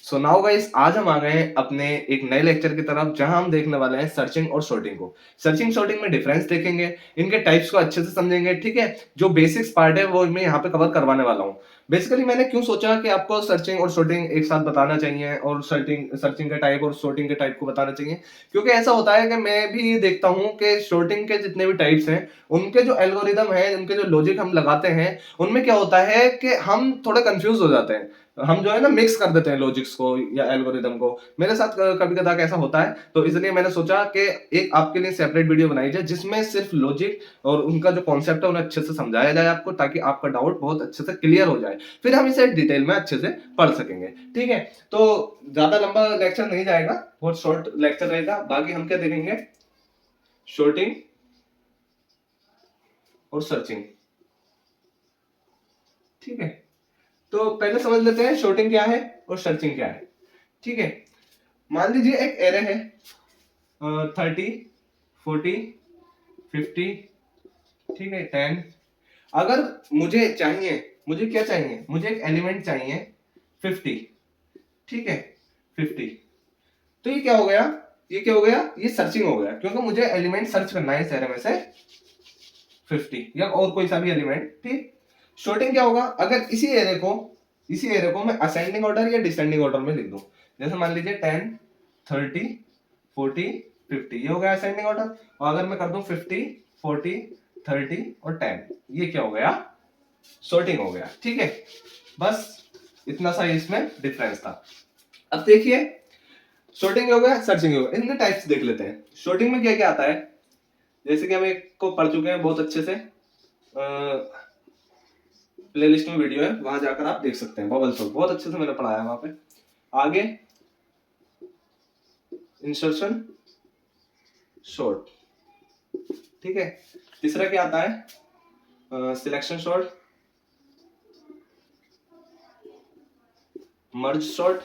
So now guys, आज हम आ गए हैं अपने एक नए लेक्चर की तरफ, जहां हम देखने वाले हैं सर्चिंग और सॉर्टिंग को। सर्चिंग सॉर्टिंग में डिफरेंस देखेंगे, इनके टाइप्स को अच्छे से समझेंगे। ठीक है, जो बेसिक्स पार्ट है वो मैं यहाँ पे कवर करवाने वाला हूँ। बेसिकली मैंने क्यों सोचा कि आपको सर्चिंग और सॉर्टिंग एक साथ बताना चाहिए, और सर्चिंग सर्चिंग के टाइप और सॉर्टिंग के टाइप को बताना चाहिए, क्योंकि ऐसा होता है कि मैं भी देखता हूँ कि सॉर्टिंग के जितने भी टाइप्स हैं, उनके जो एल्गोरिदम है, उनके जो लॉजिक हम लगाते हैं, उनमें क्या होता है कि हम थोड़े कंफ्यूज हो जाते हैं। हम जो है ना मिक्स कर देते हैं लॉजिक्स को या एल्गोरिदम को। मेरे साथ कभी कदा ऐसा होता है, तो इसलिए मैंने सोचा कि एक आपके लिए सेपरेट वीडियो बनाई जाए, जिसमें सिर्फ लॉजिक और उनका जो कॉन्सेप्ट है उन्हें अच्छे से समझाया जाए आपको, ताकि आपका डाउट बहुत अच्छे से क्लियर हो जाए, फिर हम इसे डिटेल में अच्छे से पढ़ सकेंगे। ठीक है, तो ज्यादा लंबा लेक्चर नहीं जाएगा, बहुत शॉर्ट लेक्चर रहेगा। बाकी हम क्या देखेंगे, शॉर्टिंग और सर्चिंग। ठीक है, तो पहले समझ लेते हैं शॉर्टिंग क्या है और सर्चिंग क्या है। ठीक है, मान लीजिए एक एरे है 30, 40, 50, ठीक है, 10। अगर मुझे चाहिए, मुझे क्या चाहिए, मुझे एक एलिमेंट चाहिए 50। ठीक है, 50। तो ये क्या हो गया, ये क्या हो गया, ये सर्चिंग हो गया, क्योंकि मुझे एलिमेंट सर्च करना है इस एरे में से 50 या और कोई सा भी एलिमेंट। ठीक, शॉर्टिंग क्या होगा, अगर इसी एरे को मैं असेंडिंग ऑर्डर या डिसेंडिंग ऑर्डर में लिख दूं, जैसे मान लीजिए 10, 30, 40, 50, ये हो गया असेंडिंग ऑर्डर। और अगर मैं कर दूं 50, 40, 30 और 10, ये क्या हो गया, सॉर्टिंग हो गया। ठीक है, बस इतना सा इसमें डिफरेंस था। अब देखिए, सॉर्टिंग हो गया, सर्चिंग हो गया, इनके टाइप्स देख लेते हैं। सॉर्टिंग में क्या क्या आता है, जैसे कि हम एक को पढ़ चुके हैं बहुत अच्छे से, प्लेलिस्ट में वीडियो है, वहां जाकर आप देख सकते हैं। बबल सॉर्ट बहुत अच्छे से मैंने पढ़ाया है वहां पे। आगे इंसर्शन सॉर्ट। ठीक है, तीसरा क्या आता है, सिलेक्शन सॉर्ट, मर्ज सॉर्ट।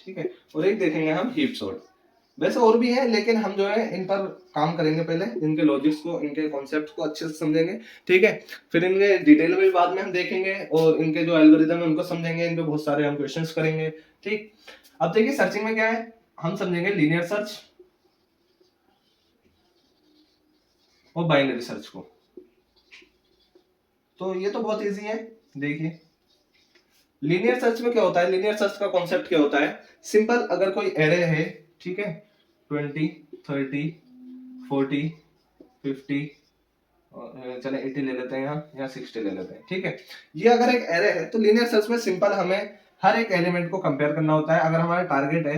ठीक है, और एक देखेंगे हम हीप सॉर्ट। वैसे और भी है, लेकिन हम जो है इन पर काम करेंगे, पहले इनके लॉजिक्स को, इनके कॉन्सेप्ट को अच्छे से समझेंगे। ठीक है, फिर इनके डिटेल में भी बाद में हम देखेंगे, और इनके जो एल्गोरिदम है उनको समझेंगे, इन पे बहुत सारे हम क्वेश्चंस करेंगे। ठीक, अब देखिए सर्चिंग में क्या है, हम समझेंगे लीनियर सर्च और बाइनरी सर्च को। तो ये तो बहुत इजी है। देखिए, लीनियर सर्च में क्या होता है, लीनियर सर्च का कॉन्सेप्ट क्या होता है, सिंपल, अगर कोई एरे है, ठीक है, 20, 30, 40, 50, चले 80 ले लेते हैं यहाँ, या 60 ले लेते हैं। ठीक है, ये अगर एक एरे है, तो लीनियर सर्च में सिंपल हमें हर एक एलिमेंट को कंपेयर करना होता है। अगर हमारा टारगेट है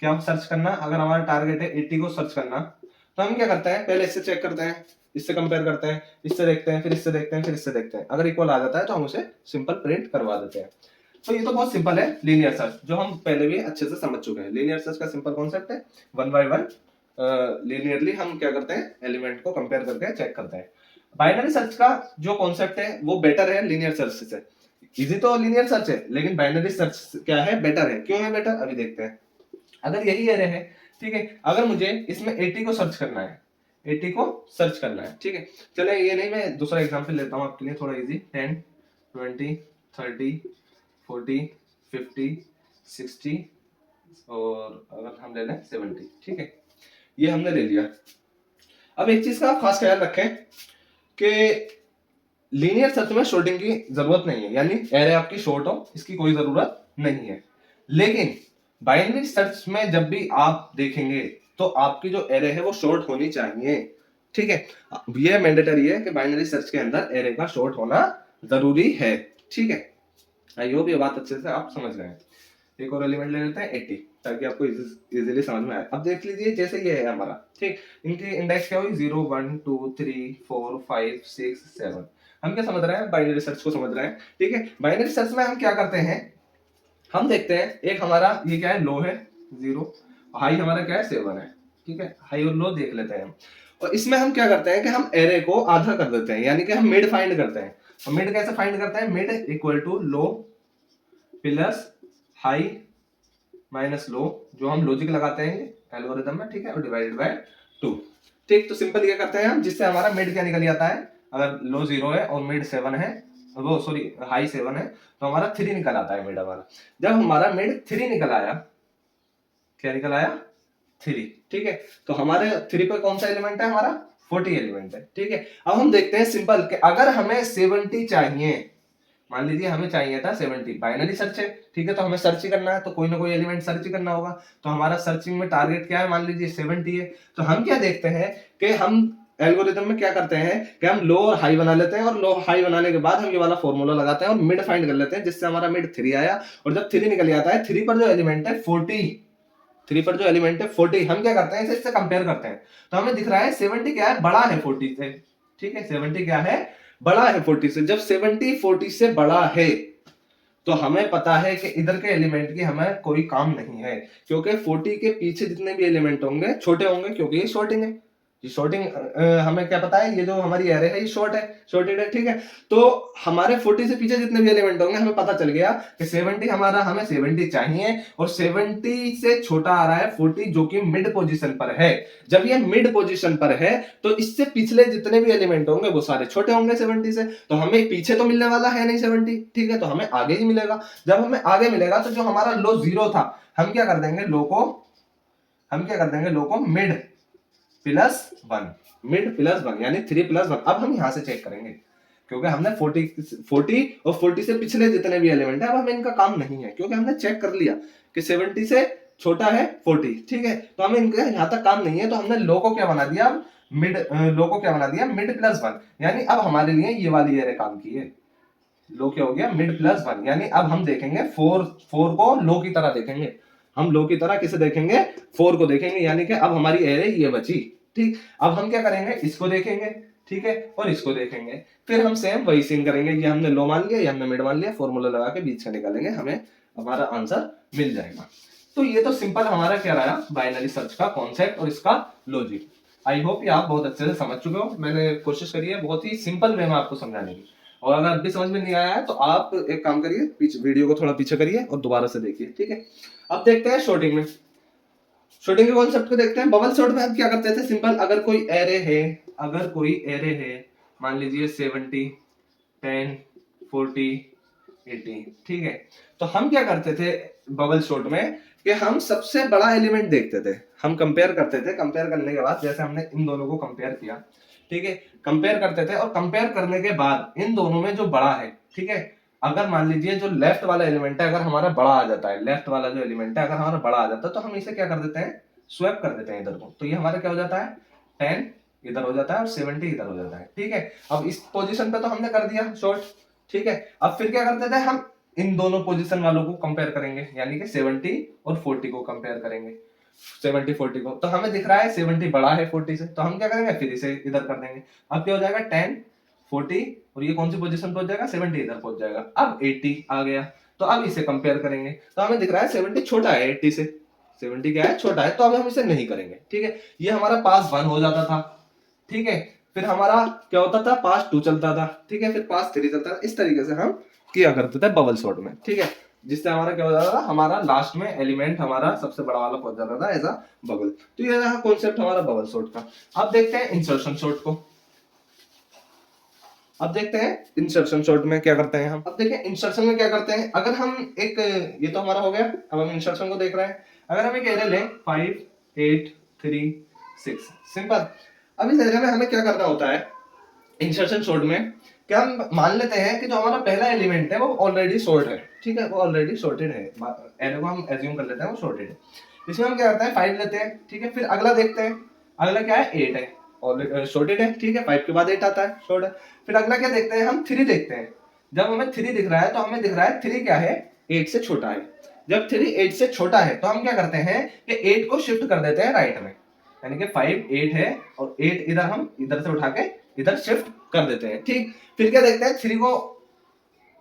क्या सर्च करना, अगर हमारा टारगेट है 80 को सर्च करना, तो हम क्या करते हैं, पहले इससे चेक करते हैं, इससे कंपेयर करते हैं, इससे देखते हैं, फिर इससे देखते हैं, फिर इससे देखते हैं। अगर इक्वल आ जाता है तो हम उसे सिंपल प्रिंट करवा देते हैं। तो ये तो बहुत सिंपल है लीनियर सर्च, जो हम पहले भी अच्छे से समझ चुके हैं। लीनियर सर्च का सिंपल कॉन्सेप्ट है, वन बाय वन लीनियरली हम क्या करते हैं, एलिमेंट को कंपेयर करके चेक करते हैं। बाइनरी सर्च का जो कॉन्सेप्ट है वो बेटर है लीनियर सर्च से। इजी तो लीनियर सर्च है, लेकिन बाइनरी सर्च क्या है, बेटर है। क्यों है बेटर, अभी देखते हैं। अगर यही एरे है, ठीक है, अगर मुझे इसमें 80 को सर्च करना है, 80 को सर्च करना है, ठीक है, चले ये नहीं, मैं दूसरा एग्जांपल लेता हूं आपके लिए थोड़ा इजी। 10, 20, 30, 40, 50, 60, और अगर हम ले लें 70। ठीक है, ये हमने ले लिया। अब एक चीज का आप खास ख्याल रखें कि लीनियर सर्च में शॉर्टिंग की जरूरत नहीं है, यानी एरे आपकी शॉर्ट हो, इसकी कोई जरूरत नहीं है। लेकिन बाइनरी सर्च में जब भी आप देखेंगे, तो आपकी जो एरे है वो शॉर्ट होनी चाहिए। ठीक है, ये मैंडेटरी है कि बाइनरी सर्च के अंदर एरे का शॉर्ट होना जरूरी है। ठीक है, आई होप ये बात अच्छे से आप समझ गए। एक और एलिमेंट ले लेते हैं 80, ताकि आपको इजीली समझ में आए। अब देख लीजिए, जैसे ये है हमारा, ठीक, इनकी इंडेक्स क्या हुई, 0, 1, 2, 3, 4, 5, 6, 7। हम क्या समझ रहे हैं, बाइनरी सर्च को समझ रहे हैं। ठीक है, बाइनरी सर्च में हम क्या करते हैं, हम देखते हैं, एक हमारा ये क्या है, लो है 0, हाई हमारा क्या है 7 है। ठीक है, हाई और लो देख लेते हैं हम। और इसमें हम क्या करते हैं कि हम एरे को आधा कर देते हैं, यानी कि हम मिड फाइंड करते हैं। और मिड कैसे फाइंड करते हैं, mid equal to low plus high minus low, जो हम लॉजिक लगाते हैं एल्गोरिथम में। ठीक है, और डिवाइडेड बाय 2। ठीक, तो सिंपल ये करते हैं हम, जिससे हमारा मिड क्या निकल जाता है, अगर लो 0 है और मिड 7 है, वो सॉरी हाई 7 है, तो हमारा 3 निकल आता है मिड हमारा। जब हमारा मिड 3 निकल आया, क्या निकल आया 3, ठीक है। तो हमारे 3 पे कौन सा एलिमेंट है हमारा 40 एलिमेंट है, ठीक है। अब हम देखते हैं सिंपल कि अगर हमें 70 चाहिए, मान लीजिए हमें चाहिए था 70, बाइनरी सर्च है, ठीक है, तो हमें सर्च ही करना है, तो कोई ना कोई एलिमेंट सर्च ही करना होगा। तो हमारा सर्चिंग में टारगेट क्या है, मान लीजिए 70 है। तो हम क्या देखते हैं कि हम एल्गोरिथम में क्या करते हैं कि हम लो और हाई बना लेते हैं, और लो हाई बनाने के बाद हम ये वाला फॉर्मूला लगाते हैं और मिड फाइंड कर लेते हैं, जिससे हमारा मिड 3 आया। और जब 3 निकल जाता है, 3 पर जो एलिमेंट है 40, 3 पर जो एलिमेंट है 40, हम क्या करते हैं इसे इससे कंपेयर करते हैं। तो हमें दिख रहा है 70 क्या है, बड़ा है 40 से, ठीक है। 70 क्या है, बड़ा है 40 से। जब 70 40 से बड़ा है, तो हमें पता है कि इधर के एलिमेंट की हमें कोई काम नहीं है, क्योंकि 40 के पीछे जितने भी एलिमेंट होंगे छोटे होंगे, क्योंकि ये शॉर्टिंग है। ये शॉर्टिंग हमें क्या पता है, ये जो हमारी एरे है ये शॉर्ट है, शॉर्टेड है, ठीक है। तो हमारे 40 से पीछे जितने भी एलिमेंट होंगे, हमें पता चल गया कि 70 हमारा, हमें 70 चाहिए, और 70 से छोटा आ रहा है 40, जो कि मिड पोजीशन पर है। जब ये मिड पोजीशन पर है, तो इससे पिछले जितने भी एलिमेंट होंगे वो सारे छोटे होंगे 70 से, तो हमें पीछे तो मिलने वाला है नहीं 70, ठीक है, तो हमें आगे ही मिलेगा। जब हमें आगे मिलेगा, तो जो हमारा लो 0 था, हम क्या कर देंगे, लो को मिड प्लस 1, मिड प्लस 1 यानी 3 प्लस 1। अब हम यहां से चेक करेंगे, क्योंकि हमने 40 और 40 से पिछले जितने भी एलिमेंट है, अब हमें इनका काम नहीं है, क्योंकि हमने चेक कर लिया कि 70 से छोटा है 40, ठीक है। तो हमें इनका यहां तक काम नहीं है, तो हमने लो को क्या बना दिया, मिड प्लस 1, यानी अब हमारे लिए ये वाली एरे काम की है। लो क्या हो गया, मिड प्लस 1, यानी अब हम देखेंगे 4 को लो की तरह देखेंगे। हम लो की तरह किसे देखेंगे, 4 को देखेंगे, यानी कि अब हमारी एरे ये बची, ठीक। अब हम क्या करेंगे, इसको देखेंगे, ठीक है, और इसको देखेंगे, फिर हम सेम वही सीन करेंगे। ये हमने लो मान लिया, ये हमने मिड मान लिया, फॉर्मूला लगा के बीच का निकालेंगे, हमें हमारा आंसर मिल जाएगा। तो ये तो सिंपल हमारा क्या रहा, बाइनरी सर्च का कॉन्सेप्ट और इसका लॉजिक। आई होप ये आप बहुत अच्छे से समझ चुके हो। मैंने कोशिश करी है बहुत ही सिंपल वे में आपको समझाने की, और अगर अभी समझ में नहीं आया है तो आप एक काम करिए, वीडियो को थोड़ा पीछे करिए और दोबारा से देखिए, ठीक है। अब देखते हैं शॉर्टिंग में, शॉर्टिंग के कॉन्सेप्ट को देखते हैं। बबल शॉर्ट में हम क्या करते थे, सिंपल, अगर कोई एरे है, मान लीजिए 70 10 40 80, ठीक है। तो हम क्या करते थे बबल शॉर्ट में कि हम सबसे बड़ा एलिमेंट देखते थे, हम कंपेयर करते थे। कंपेयर करने के बाद, जैसे हमने इन दोनों को कंपेयर किया, ठीक है, कंपेयर करते थे, और कंपेयर करने के बाद इन दोनों में जो बड़ा है, ठीक है, अगर मान लीजिए जो लेफ्ट वाला एलिमेंट है अगर हमारा बड़ा आ जाता है, लेफ्ट वाला जो एलिमेंट है अगर हमारा बड़ा आ जाता है, तो हम इसे क्या कर देते हैं, स्वैप कर देते हैं इधर को। तो ये हमारा क्या हो जाता है, 10 इधर हो जाता है और 70 इधर हो जाता है, ठीक है। अब इस पोजीशन पे तो हमने कर दिया शॉर्ट, ठीक है। अब फिर क्या करते थे हम, इन दोनों पोजीशन वालों को कंपेयर करेंगे, यानी कि 70 और 40 को कंपेयर करेंगे, 70 40 को। तो हमें दिख रहा है 70 बड़ा है 40 से, तो हम क्या करेंगे, फिर इसे इधर कर देंगे। अब क्या हो जाएगा, 10 40, और ये कौन सी पोजीशन पहुंच जाएगा, 70 इधर पहुंच जाएगा। अब 80 आ गया, तो अब इसे कंपेयर करेंगे, तो हमें दिख रहा है 70 छोटा है 80 से, 70 क्या है, छोटा है, तो अब हम इसे नहीं करेंगे, ठीक है। ये हमारा पास 1 हो जाता था, ठीक है। फिर हमारा क्या होता था, पास 2 चलता था, ठीक है, फिर पास 3 चलता था। इस तरीके से हम किया करते थे बबल शॉर्ट में, ठीक है, जिससे हमारा क्या हो जाता था, हमारा लास्ट में एलिमेंट हमारा सबसे बड़ा वाला पहुंच जाता था एज अ बबल। तो ये रहा कॉन्सेप्ट हमारा बबल शॉर्ट का। अब देखते हैं इंसर्शन शॉर्ट को। अब देखते हैं इंसर्शन शॉर्ट में क्या करते हैं हम। अब देखें इंसर्शन में क्या करते हैं, अगर हम एक, ये तो हमारा हो गया, अब हम इंसर्शन को देख रहे हैं। अगर हम एक एरे लें 5 8 3 6, सिंपल। अब इस एरे में हमें क्या करना होता है इंसर्शन शॉर्ट में, क्या हम मान लेते हैं कि जो हमारा पहला एलिमेंट है वो ऑलरेडी सॉर्ट है, ठीक है, वो ऑलरेडी सॉर्टेड है, एरे को हम एज्यूम कर लेते हैं वो सॉर्टेड है। इसमें हम क्या करते हैं, 5 लेते हैं, ठीक है। फिर अगला देखते हैं, अगला क्या है, 8 है, ऑलरेडी सॉर्टेड है, ठीक है, 5 के बाद 8 आता है, सॉर्ट है। फिर अगला क्या देखते हैं, हम 3 देखते हैं। जब हमें 3 दिख रहा है, तो हमें दिख रहा है 3 क्या है, 8 से छोटा है। जब 3 8 से छोटा है, तो हम क्या करते हैं कि 8 को शिफ्ट कर देते हैं राइट में, यानी कि 5 8 है, और 8 इधर हम इधर से उठा के इधर शिफ्ट कर देते हैं, ठीक। फिर क्या देखते हैं, 3 को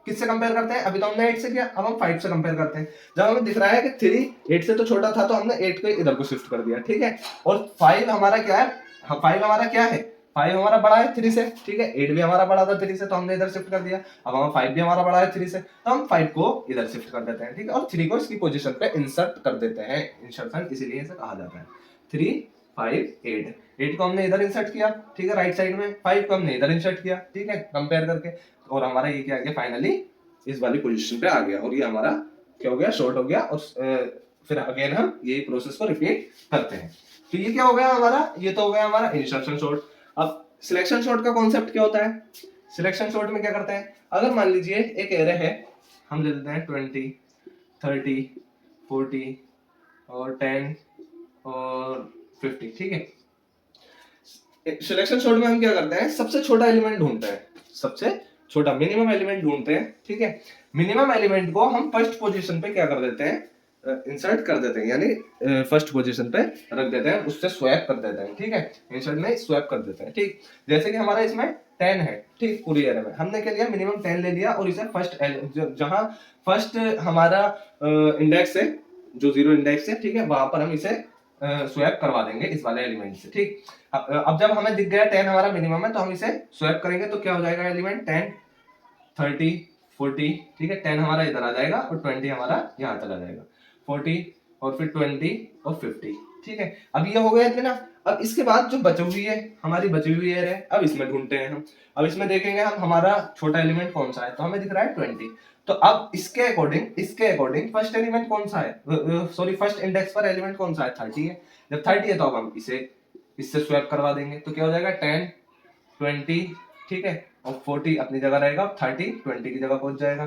किससे कंपेयर करते हैं, अभी तो हमने 8 से किया, अब हम 5 से कंपेयर करते हैं। जब हमें दिख रहा है कि 3 8 से तो छोटा था, तो हमने 8 को इधर को शिफ्ट कर दिया, ठीक है। और 5 हमारा क्या है, 5 हमारा क्या है, 5 हमारा बड़ा है 3 से, ठीक है। 8 भी हमारा बड़ा था 3 से, तो हमने इधर शिफ्ट कर दिया। अब हम 5 भी हमारा बड़ा है 3 से, तो हम 5 को इधर शिफ्ट कर देते हैं, ठीक है, और 3 को इसकी पोजीशन पे इंसर्ट कर देते हैं। इंसर्शन इसीलिए इसे कहा जाता है। 3 5 8 को हमने इधर इंसर्ट किया, ठीक है, राइट साइड में। 5 को हमने इधर इंसर्ट किया, ठीक है, कंपेयर करके। और हमारा ये क्या आ गया फाइनली इस वाली पोजीशन पे आ गया और ये हमारा क्या हो गया शॉर्ट हो गया और फिर अगेन हम यही प्रोसेस को रिपीट करते हैं। तो ये क्या हो गया हमारा, ये तो हो गया हमारा इंसर्शन शॉर्ट। अब सिलेक्शन शॉर्ट का कॉन्सेप्ट क्या होता है? सिलेक्शन शॉर्ट में क्या करते हैं, अगर मान लीजिए एक एरे है, हम ले लेते हैं 20 30 40 और 10 और 50, ठीक है। सिलेक्शन शॉर्ट में हम क्या करते हैं, सबसे छोटा एलिमेंट ढूंढते हैं, सबसे छोटा मिनिमम एलिमेंट ढूंढते हैं, ठीक है। मिनिमम एलिमेंट को हम फर्स्ट पोजीशन पे क्या कर देते हैं, इंसर्ट कर देते हैं, यानी फर्स्ट पोजीशन पे रख देते हैं, उससे स्वैप कर देते हैं, ठीक है। इंसर्ट में स्वैप कर देते हैं, ठीक। जैसे कि हमारा इसमें 10 है, ठीक, पूरी एरे में हमने क्या लिया, मिनिमम 10 ले लिया और इसे फर्स्ट जहां फर्स्ट हमारा इंडेक्स है, जो 0 इंडेक्स है, ठीक है, वहां पर हम इसे स्वैप करवा देंगे इस वाले एलिमेंट से, ठीक। अब जब हमें दिख गया 10 हमारा मिनिमम है, तो हम इसे स्वैप करेंगे तो क्या हो जाएगा एलिमेंट 10 30 40, ठीक है। 10 हमारा इधर आ जाएगा और 20 हमारा यहाँ चला जाएगा, 40 और फिर 20 और 50, ठीक है। अब ये हो गया इतना। अब इसके बाद जो बची हुई है हमारी बची हुई है, अब इसमें ढूंढते हैं हम। अब इसमें देखेंगे हम हमारा छोटा एलिमेंट कौन सा है, तो हमें दिख रहा है 20। तो अब इसके अकॉर्डिंग फर्स्ट एलिमेंट कौन सा है, सॉरी फर्स्ट इंडेक्स पर एलिमेंट कौन सा है, 30 है। जब 30 है तो अब हम इसे इससे स्वैप करवा देंगे, तो क्या हो जाएगा 10 20, ठीक है, और 40 अपनी जगह रहेगा, 30 20 की जगह पहुंच जाएगा,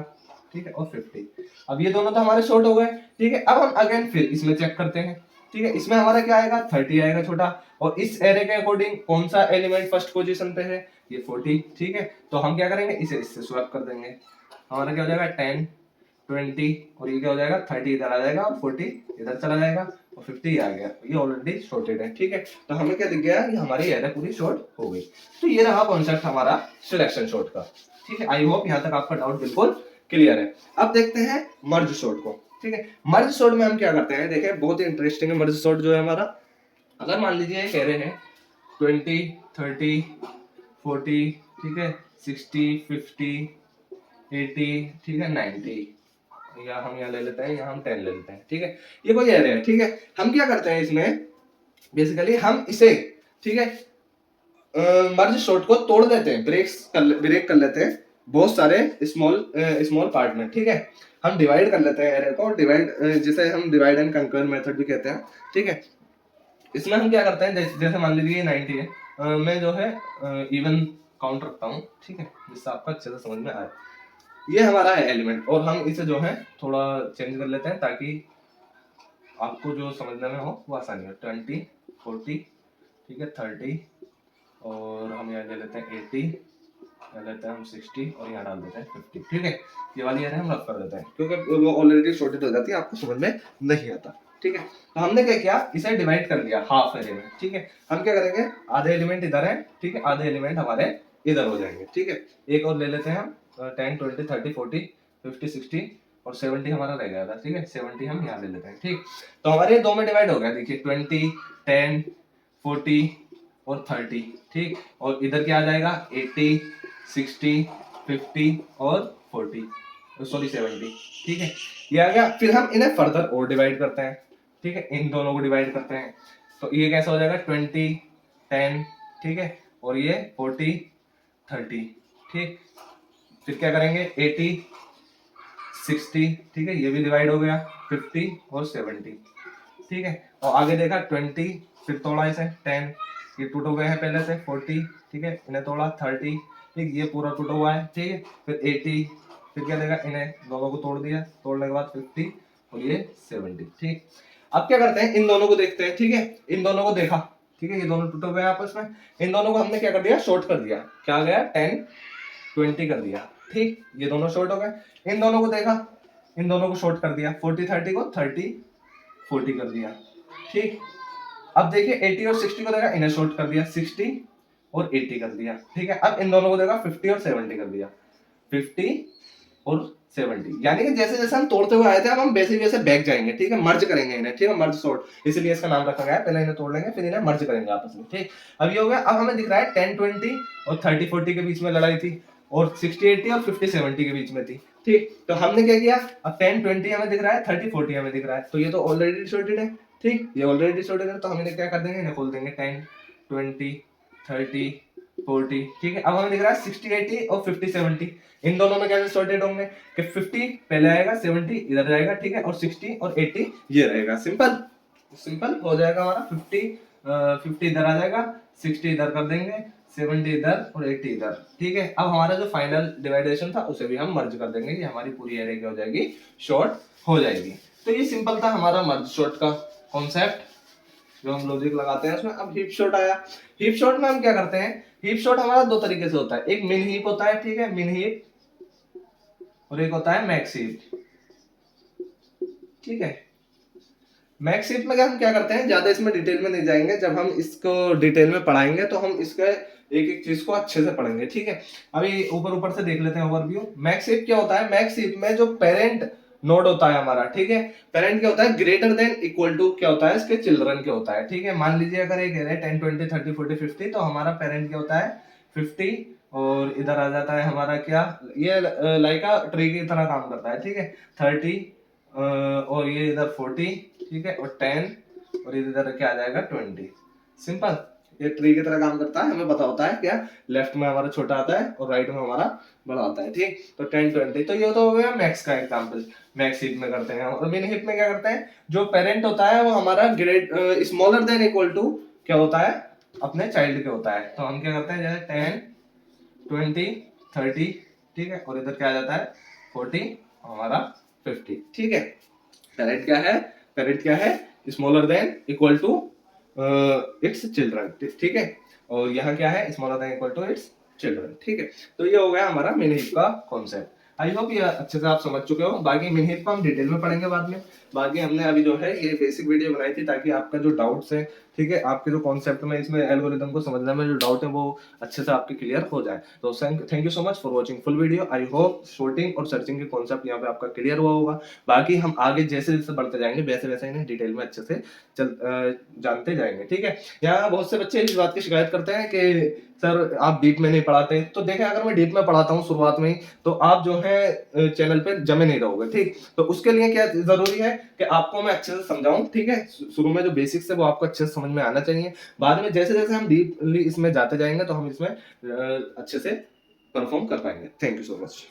ठीक है, और 50। अब ये दोनों तो हमारे शॉर्ट हो गए, ठीक है। अब हम अगेन फिर इसमें चेक करते हैं, ठीक है। इसमें हमारा क्या आएगा 30 आएगा छोटा, और इस एरे के अकॉर्डिंग कौन सा एलिमेंट फर्स्ट पोजीशन पे है, ये 40, ठीक है। तो हम क्या करेंगे, इसे इससे स्वैप कर देंगे, हमारा क्या हो जाएगा 10 20 और ये क्या हो जाएगा 30 इधर आ जाएगा और 40 इधर चला जाएगा और 50 आ गया, ये ऑलरेडी शॉर्टेड है, ठीक है। तो हमें क्या दिख गया कि हमारी एरे पूरी शॉर्ट हो गई। तो ये रहा कॉन्सेप्ट हमारा सिलेक्शन शॉर्ट का, ठीक है। आई होप यहाँ तक आपका डाउट बिल्कुल क्लियर है। अब देखते हैं मर्ज शॉर्ट को, ठीक है। मर्ज शॉर्ट में हम क्या करते हैं, देखिए बहुत ही इंटरेस्टिंग है मर्ज शॉर्ट जो है हमारा। अगर मान लीजिए एक एरे है 20 30 40, ठीक है, 60 50 80, ठीक है, 90, या हम यहाँ ले लेते हैं, यहाँ हम 10 ले लेते हैं, ठीक है। ये कोई एरे है, ठीक है। हम क्या करते हैं इसमें, बेसिकली हम इसे, ठीक है, मर्ज शॉर्ट को तोड़ देते हैं, ब्रेक कर लेते हैं बहुत सारे स्मॉल पार्ट में, ठीक है। हम डिवाइड कर लेते हैं एरे को, जिसे हम डिवाइड एंड कंकर मेथड भी कहते हैं, ठीक है। इसमें हम क्या करते हैं, जैसे मान लीजिए 90 है, मैं जो है इवन काउंट रखता हूँ, ठीक है, जिससे आपका अच्छे से समझ में आए। ये हमारा है एलिमेंट और हम इसे जो है थोड़ा चेंज कर लेते हैं ताकि आपको जो समझने में हो वो आसानी हो। 20 40, ठीक है, 30 और हम यहाँ ले लेते हैं 80, ले लेते हैं हम 60 और यहाँ डाल देते हैं 50, ठीक है। ये वाली एरे हम रख कर देते हैं क्योंकि वो ऑलरेडी शॉर्टेड हो जाती है, आपको समझ में नहीं आता, ठीक है। तो हमने क्या किया, इसे डिवाइड कर दिया हाफ एरे में, ठीक है। हम क्या करेंगे, आधे एलिमेंट इधर है, ठीक है, आधे एलिमेंट हमारे इधर हो जाएंगे, ठीक है। एक और ले लेते हैं हम 10 20 30 40 50 60 और 70 हमारा रह गया था, ठीक है, 70 हम यहाँ ले लेते हैं, ठीक। तो हमारे दो में डिवाइड हो गया, देखिए 20 10 40 और 30, ठीक। और इधर क्या आ जाएगा 80 60 50 और 40, सॉरी 70, ठीक है, ये आ गया। फिर हम इन्हें फर्दर और डिवाइड करते हैं, ठीक है, इन दोनों को डिवाइड करते हैं, तो ये कैसा हो जाएगा 20 10, ठीक है, और ये 40 30, ठीक। फिर क्या करेंगे 80 60, ठीक है, ये भी डिवाइड हो गया 50 और 70, ठीक है। और आगे देखा 20, फिर तोड़ा इसे 10, ये टूट हो गए हैं पहले से 40, ठीक है, इन्हें तोड़ा 30, ठीक, ये पूरा टूटा हुआ है, ठीक है। फिर 80, फिर क्या देखा, इन्हें दोनों को तोड़ दिया, तोड़ने के बाद 50 और ये 70, ठीक। अब क्या करते हैं, इन दोनों को देखते हैं, ठीक है, इन दोनों को देखा, ठीक है, ये दोनों टूटे हुए हैं आपस में, इन दोनों को हमने क्या कर दिया, शॉर्ट कर दिया, क्या आ गया 10 20 कर दिया, ठीक, ये दोनों शॉर्ट हो गए। इन दोनों को देखा, इन दोनों को शॉर्ट कर दिया, 40 30 को 30 40 कर दिया, ठीक। अब देखिए 80 और 60 को देखा, इन्हें शॉर्ट कर दिया, 60 और 80 कर दिया, ठीक है। अब इन दोनों को देखा 50 और 70 कर दिया, 50 और 70, यानी कि जैसे जैसे हम तोड़ते हुए आए थे अब हम वैसे वैसे बैक जाएंगे, ठीक है, मर्ज करेंगे इन्हें, ठीक है, मर्ज शॉर्ट इसलिए इसका नाम रखा गया है। पहले इन्हें तोड़ लेंगे फिर इन्हें मर्ज करेंगे आपस में, ठीक। अब ये हो गया। अब हमें दिख रहा है 10 20 और 30 40 के बीच में लड़ाई थी और 60 80 और 50 70 के बीच में थी, ठीक। तो हमने क्या किया, अब 10 20 हमें दिख रहा है, 30 40 हमें दिख रहा है, तो ये तो ऑलरेडी डिसऑर्डर्ड है, ठीक, ये ऑलरेडी डिसऑर्डर्ड है। तो हम इन्हें क्या कर देंगे, इन्हें खोल देंगे 10 20 30 40, ठीक है। अब हमें दिख रहा है 60 80 और 50 70, इन दोनों में कैसे सॉर्टेड होंगे कि 50 पहले आएगा, 70 इधर जाएगा, ठीक है, और 60 और 80 ये रहेगा। सिंपल सिंपल हो जाएगा हमारा। 50 इधर आ जाएगा, 60 इधर कर देंगे, 70 इधर और 80 इधर, ठीक है। अब हमारा जो फाइनल डिवाइडेशन था उसे भी हम मर्ज कर देंगे, ये हमारी पूरी एरे क्या हो जाएगी, शॉर्ट हो जाएगी। तो ये सिंपल था हमारा मर्ज शॉर्ट का कॉन्सेप्ट जो हम लॉजिक लगाते हैं उसमें। अब हीप शॉर्ट आया। हीप शॉर्ट में हम क्या करते हैं, हीप शॉर्ट हमारा दो तरीके से होता है, एक मिन हीप होता है, ठीक है, मिन हीप, और एक होता है मैक्स हीप, ठीक है। मैक्स हीप में हम क्या करते हैं, ज्यादा इसमें डिटेल में नहीं जाएंगे, जब हम इसको डिटेल में पढ़ाएंगे तो हम इसके एक एक चीज को अच्छे से पढ़ेंगे, ठीक है। अभी ऊपर ऊपर से देख लेते हैं ओवरव्यू। मैक्स हीप क्या होता है, मैक्स हीप में जो पेरेंट नोड होता है हमारा, ठीक है, पेरेंट क्या होता है, ग्रेटर देन इक्वल टू क्या होता है, इसके चिल्ड्रन क्या होता है, ठीक है। मान लीजिए अगर एक है 10 20 30 40 50, तो हमारा पेरेंट क्या होता है 50, और इधर आ जाता है हमारा क्या, ये लाइक ट्री की तरह काम करता है, ठीक है, 30 और ये इधर 40, ठीक है, और 10 और इधर क्या आ जाएगा 20। सिंपल, ये ट्री की तरह काम करता है, हमें पता होता है क्या, लेफ्ट में हमारा छोटा आता है और राइट में हमारा बड़ा आता है, ठीक। तो 10 20, तो ये तो हो गया मैक्स का एग्जांपल, मैक्स हीप में करते हैं। और मिन हीप में क्या करते हैं, जो पेरेंट होता है वो हमारा great smaller than equal to क्या होता है, अपने चाइल्ड के होता है। तो हम क्या करते हैं, जैसे 10 20 30, ठीक है, और इधर क्या आ जाता है 40, हमारा 50, ठीक है। पेरेंट क्या है, पेरेंट क्या है, smaller than equal to its children, ठीक है। और यहाँ क्या है, smaller than equal to its children, ठीक है। तो ये हो गया हमारा मिन हीप का कॉन्सेप्ट। आई होप ये अच्छे से आप समझ चुके हो। बाकी मिन हीप को हम डिटेल में पढ़ेंगे बाद में। बाकी हमने अभी जो है ये बेसिक वीडियो बनाई थी ताकि आपका जो डाउट्स है, ठीक है, आपके जो कॉन्सेप्ट में इसमें एल्गोरिदम को समझने में जो डाउट है वो अच्छे से आपके क्लियर हो जाए। तो thank you so much for watching full video. I hope sorting और सर्चिंग के कॉन्सेप्ट यहाँ पे आपका क्लियर हुआ होगा। बाकी हम आगे जैसे जैसे बढ़ते जाएंगे वैसे वैसे इन्हें डिटेल में अच्छे से जानते जाएंगे, ठीक है। यहाँ बहुत से बच्चे इस बात की शिकायत करते हैं कि सर आप डीप में नहीं पढ़ाते। तो देखें, अगर मैं डीप में पढ़ाता हूँ शुरुआत में ही, तो आप जो है चैनल पे जमे नहीं रहोगे, ठीक। तो उसके लिए क्या जरूरी है कि आपको मैं अच्छे से समझाऊं, ठीक है। शुरू में जो बेसिक्स है वो आपको अच्छे से समझ में आना चाहिए। बाद में जैसे जैसे हम डीपली इसमें जाते जाएंगे तो हम इसमें अच्छे से परफॉर्म कर पाएंगे। Thank you so much.